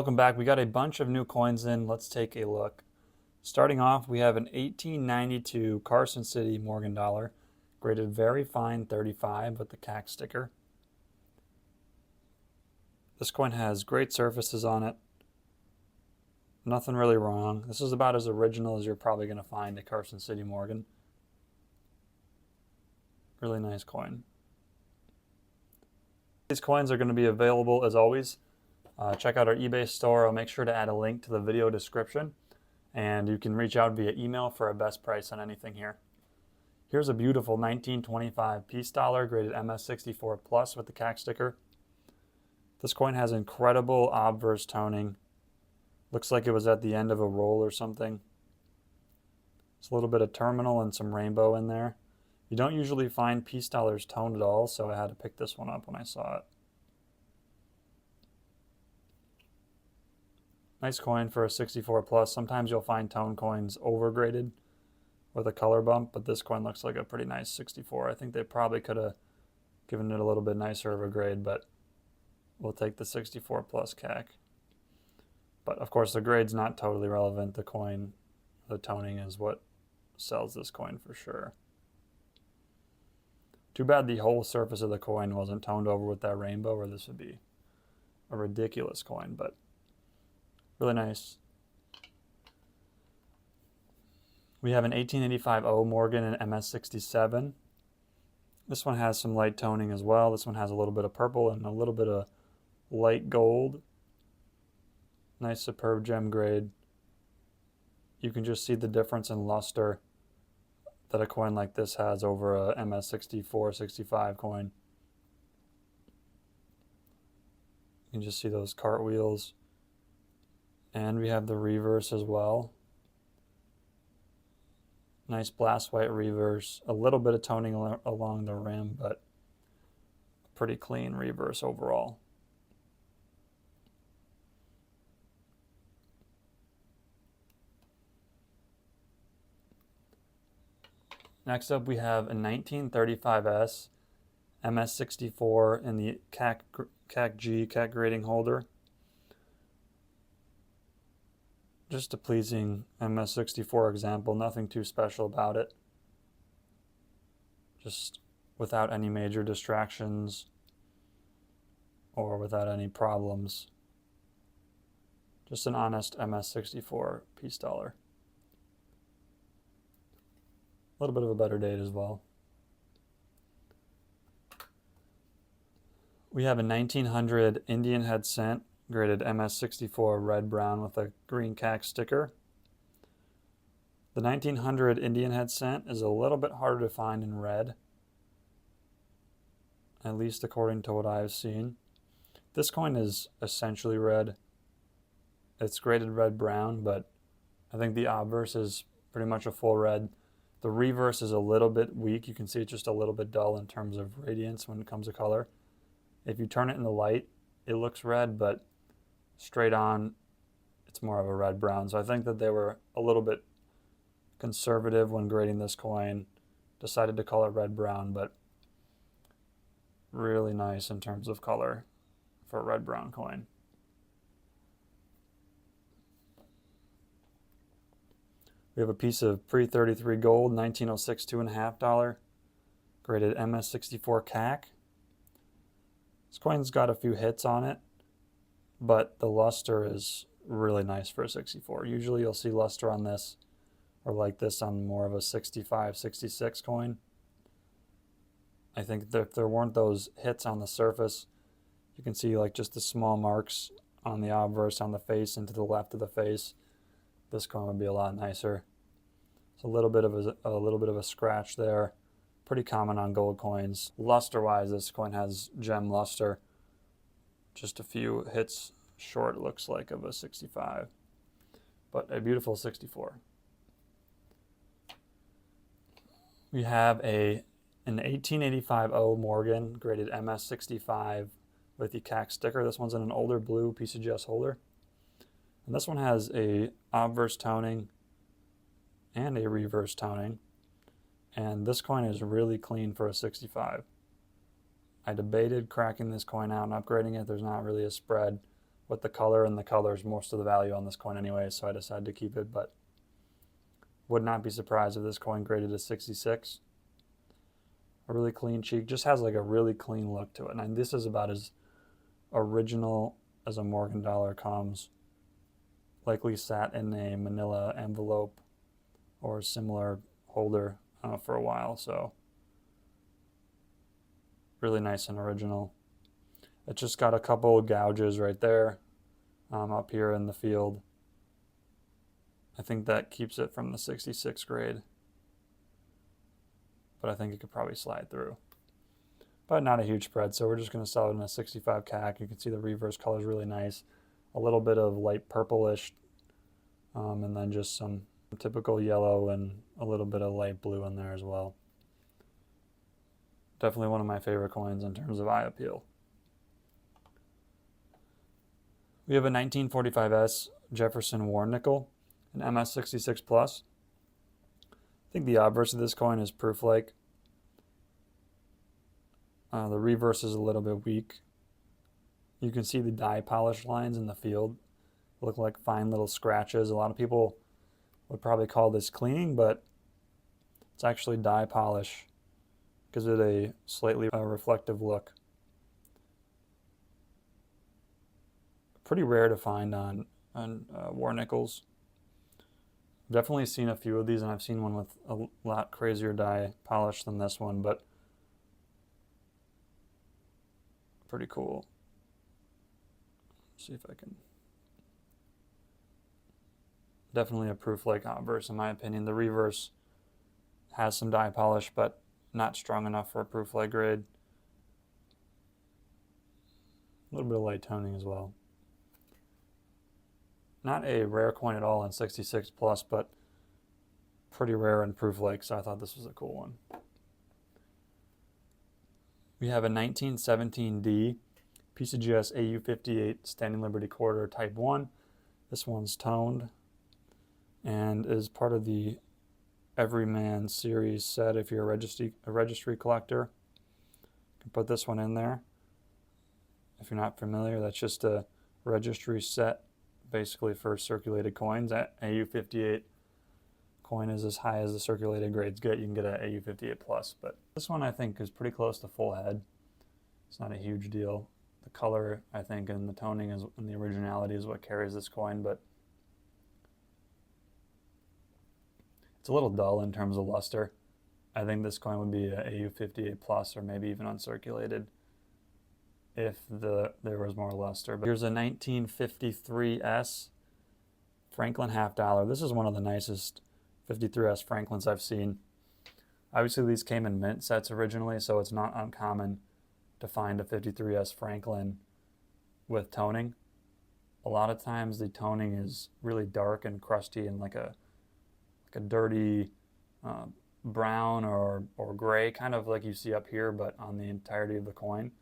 Welcome back. We got a bunch of new coins in. Let's take a look. Starting off, we have an 1892 Carson City Morgan dollar, graded very fine 35 with the CAC sticker. This coin has great surfaces on it. Nothing really wrong. This is about as original as you're probably going to find a Carson City Morgan. Really nice coin. These coins are going to be available as always. Check out our eBay store. I'll make sure to add a link to the video description, and you can reach out via email for a best price on anything here. Here's a beautiful 1925 piece dollar graded MS64 Plus with the CAC sticker. This coin has incredible obverse toning. Looks like it was at the end of a roll or something. It's a little bit of terminal and some rainbow in there. You don't usually find piece dollars toned at all, so I had to pick this one up when I saw it. Nice coin for a 64 plus. Sometimes you'll find tone coins overgraded with a color bump, but this coin looks like a pretty nice 64. I think they probably could have given it a little bit nicer of a grade, but we'll take the 64 plus CAC. But of course the grade's not totally relevant. The coin, the toning is what sells this coin for sure. Too bad the whole surface of the coin wasn't toned over with that rainbow, or this would be a ridiculous coin, but really nice. We have an 1885 O Morgan in MS67. This one has some light toning as well. This one has a little bit of purple and a little bit of light gold. Nice superb gem grade. You can just see the difference in luster that a coin like this has over a MS64, 65 coin. You can just see those cartwheels. And we have the reverse as well. Nice blast white reverse. A little bit of toning along the rim, but pretty clean reverse overall. Next up we have a 1935S MS64 in the CAC grading holder. Just a pleasing MS64 example, nothing too special about it. Just without any major distractions or without any problems. Just an honest MS64 piece dollar. A little bit of a better date as well. We have a 1900 Indian head cent graded MS64 red brown with a green CAC sticker. The 1900 Indian head cent is a little bit harder to find in red, at least according to what I've seen. This coin is essentially red. It's graded red brown, but I think the obverse is pretty much a full red. The reverse is a little bit weak. You can see it's just a little bit dull in terms of radiance when it comes to color. If you turn it in the light, it looks red, but straight on, it's more of a red brown. So I think that they were a little bit conservative when grading this coin, decided to call it red brown, but really nice in terms of color for a red brown coin. We have a piece of pre-33 gold, 1906 $2.50, graded MS64 CAC. This coin's got a few hits on it, but the luster is really nice for a 64. Usually you'll see luster on this, or like this on more of a 65, 66 coin. I think that if there weren't those hits on the surface, you can see like just the small marks on the obverse on the face and to the left of the face. This coin would be a lot nicer. It's a little bit of a scratch there. Pretty common on gold coins. Luster-wise, this coin has gem luster. Just a few hits short, looks like, of a 65. But a beautiful 64. We have an 1885 O Morgan, graded MS65 with the CAC sticker. This one's in an older blue PCGS holder. And this one has a obverse toning and a reverse toning. And this coin is really clean for a 65. I debated cracking this coin out and upgrading it. There's not really a spread with the color, and the color is most of the value on this coin anyway, so I decided to keep it, but would not be surprised if this coin graded a 66. A really clean cheek, just has like a really clean look to it. And this is about as original as a Morgan dollar comes. Likely sat in a manila envelope or similar holder for a while, so really nice and original. It's just got a couple gouges right there up here in the field. I think that keeps it from the 66 grade, but I think it could probably slide through. But not a huge spread, so we're just going to sell it in a 65 CAC. You can see the reverse color is really nice. A little bit of light purplish, and then just some typical yellow and a little bit of light blue in there as well. Definitely one of my favorite coins in terms of eye appeal. We have a 1945S Jefferson War nickel, an MS66 Plus. I think the obverse of this coin is proof-like. The reverse is a little bit weak. You can see the die polish lines in the field look like fine little scratches. A lot of people would probably call this cleaning, but it's actually die polish. Gives it a slightly reflective look. Pretty rare to find on war nickels. Definitely seen a few of these, and I've seen one with a lot crazier die polish than this one, but pretty cool. Let's see if I can. Definitely a proof-like obverse in my opinion. The reverse has some die polish, but not strong enough for a proof-like grade. A little bit of light toning as well. Not a rare coin at all in 66 plus, but pretty rare in proof-like, so I thought this was a cool one. We have a 1917D PCGS AU58 Standing Liberty Quarter Type 1. This one's toned and is part of the Everyman series set if you're a registry collector. You can put this one in there. If you're not familiar, that's just a registry set basically for circulated coins. That AU58 coin is as high as the circulated grades get. You can get an AU58 plus, but this one I think is pretty close to full head. It's not a huge deal. The color, I think, and the toning and the originality is what carries this coin, but it's a little dull in terms of luster. I think this coin would be a AU58 plus or maybe even uncirculated if there was more luster. But here's a 1953S Franklin half dollar. This is one of the nicest 53S Franklins I've seen. Obviously these came in mint sets originally, so it's not uncommon to find a 53S Franklin with toning. A lot of times the toning is really dark and crusty and like a dirty brown or gray, kind of like you see up here, but on the entirety of the coin.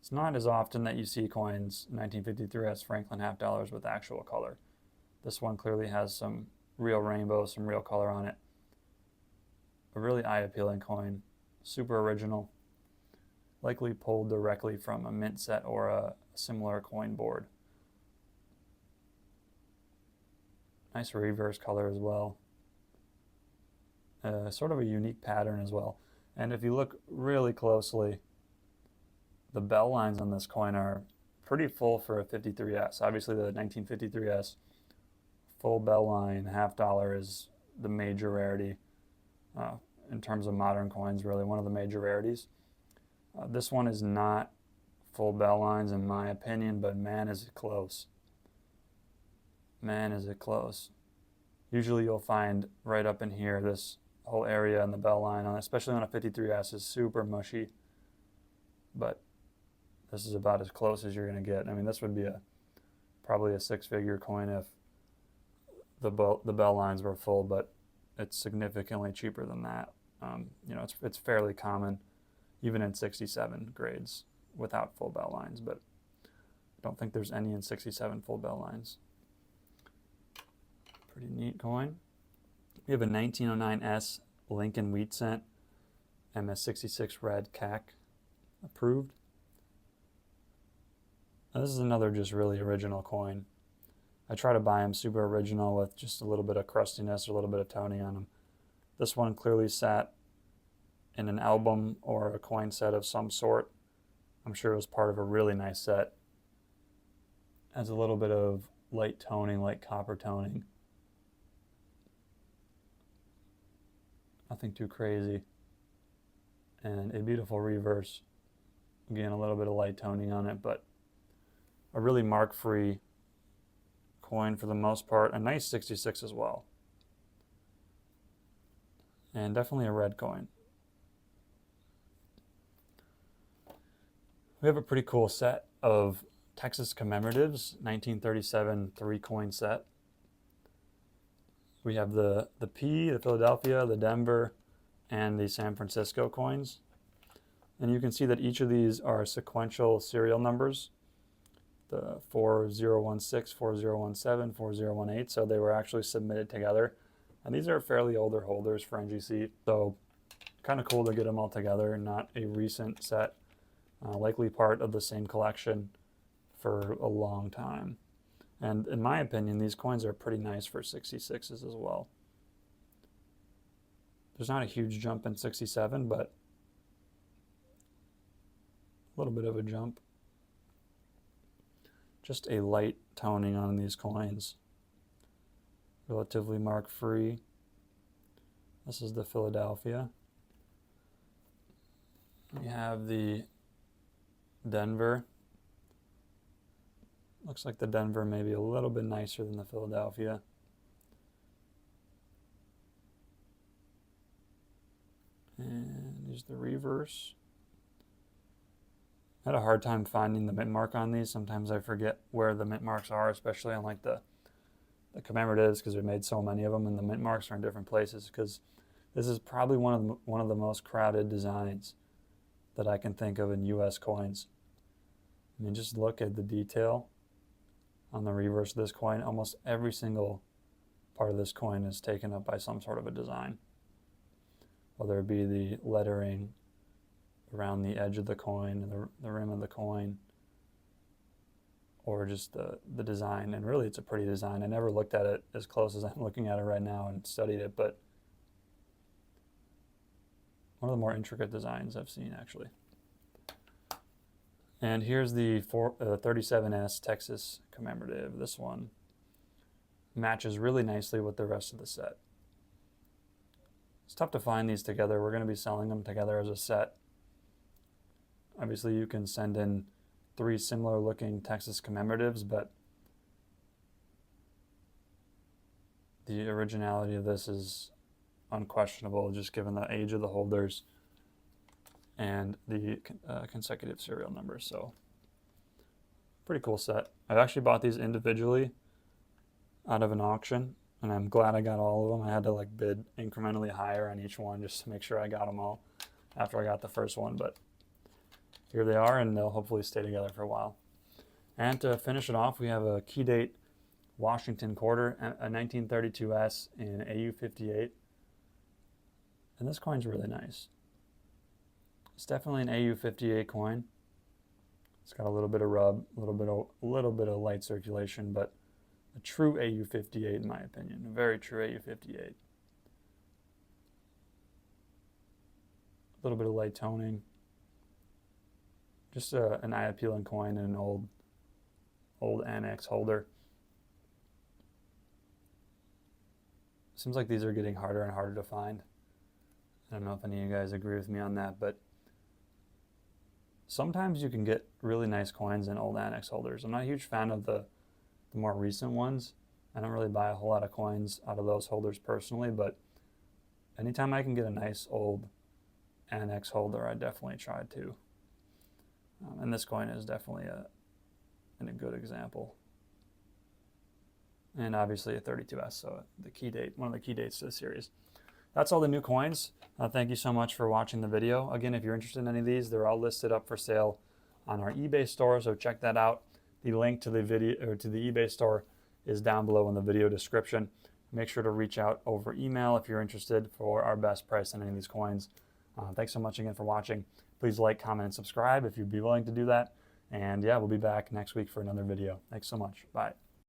It's not as often that you see coins 1953S Franklin half dollars with actual color. This one clearly has some real rainbow, some real color on it. A really eye-appealing coin, super original, likely pulled directly from a mint set or a similar coin board. Nice reverse color as well. Sort of a unique pattern as well. And if you look really closely, the bell lines on this coin are pretty full for a 53S. Obviously the 1953S full bell line half dollar is the major rarity in terms of modern coins, really one of the major rarities. This one is not full bell lines in my opinion, but man is it close. Man is it close. Usually you'll find right up in here, this whole area in the bell line, especially on a 53S, is super mushy. But this is about as close as you're going to get. I mean, this would be probably a six-figure coin if the bell lines were full, but it's significantly cheaper than that. You know, it's fairly common, even in 67 grades without full bell lines, but I don't think there's any in 67 full bell lines. Pretty neat coin. We have a 1909S Lincoln Wheat Cent MS66 red CAC approved. Now, this is another just really original coin. I try to buy them super original with just a little bit of crustiness or a little bit of toning on them. This one clearly sat in an album or a coin set of some sort. I'm sure it was part of a really nice set. Has a little bit of light toning, light copper toning. Nothing too crazy. And a beautiful reverse. Again, a little bit of light toning on it, but a really mark-free coin for the most part. A nice 66 as well. And definitely a red coin. We have a pretty cool set of Texas commemoratives, 1937 3-coin set. We have the P, the Philadelphia, the Denver, and the San Francisco coins. And you can see that each of these are sequential serial numbers. The 4016, 4017, 4018, so they were actually submitted together. And these are fairly older holders for NGC, so kind of cool to get them all together, not a recent set. Likely part of the same collection for a long time. And in my opinion, these coins are pretty nice for 66s as well. There's not a huge jump in 67, but a little bit of a jump. Just a light toning on these coins. Relatively mark-free. This is the Philadelphia. We have the Denver. Looks like the Denver may be a little bit nicer than the Philadelphia. And here's the reverse. I had a hard time finding the mint mark on these. Sometimes I forget where the mint marks are, especially on like the commemoratives, because we made so many of them, and the mint marks are in different places. Because this is probably one of the most crowded designs that I can think of in U.S. coins. I mean, just look at the detail on the reverse of this coin. Almost every single part of this coin is taken up by some sort of a design, whether it be the lettering around the edge of the coin and the rim of the coin, or just the design. And really, it's a pretty design. I never looked at it as close as I'm looking at it right now and studied it, but one of the more intricate designs I've seen, actually. And here's the 37S Texas commemorative. This one matches really nicely with the rest of the set. It's tough to find these together. We're going to be selling them together as a set. Obviously, you can send in 3 similar looking Texas commemoratives, but the originality of this is unquestionable, just given the age of the holders and the consecutive serial numbers. So pretty cool set. I've actually bought these individually out of an auction, and I'm glad I got all of them. I had to like bid incrementally higher on each one just to make sure I got them all after I got the first one, but here they are, and they'll hopefully stay together for a while. And to finish it off, we have a key date Washington quarter, a 1932S in AU58. And this coin's really nice. It's definitely an AU58 coin. It's got a little bit of rub, a little bit of light circulation, but a true AU58 in my opinion. A very true AU58. A little bit of light toning. Just an eye-appealing coin and an old annex holder. Seems like these are getting harder and harder to find. I don't know if any of you guys agree with me on that, but sometimes you can get really nice coins in old annex holders. I'm not a huge fan of the more recent ones. I don't really buy a whole lot of coins out of those holders personally, but anytime I can get a nice old annex holder, I definitely try to. And this coin is definitely a good example. And obviously a 32S, so the key date, one of the key dates to the series. That's all the new coins. Thank you so much for watching the video. Again, if you're interested in any of these, they're all listed up for sale on our eBay store, so check that out. The link to the video or to the eBay store is down below in the video description. Make sure to reach out over email if you're interested for our best price on any of these coins. Thanks so much again for watching. Please like, comment, and subscribe if you'd be willing to do that. And yeah, we'll be back next week for another video. Thanks so much. Bye.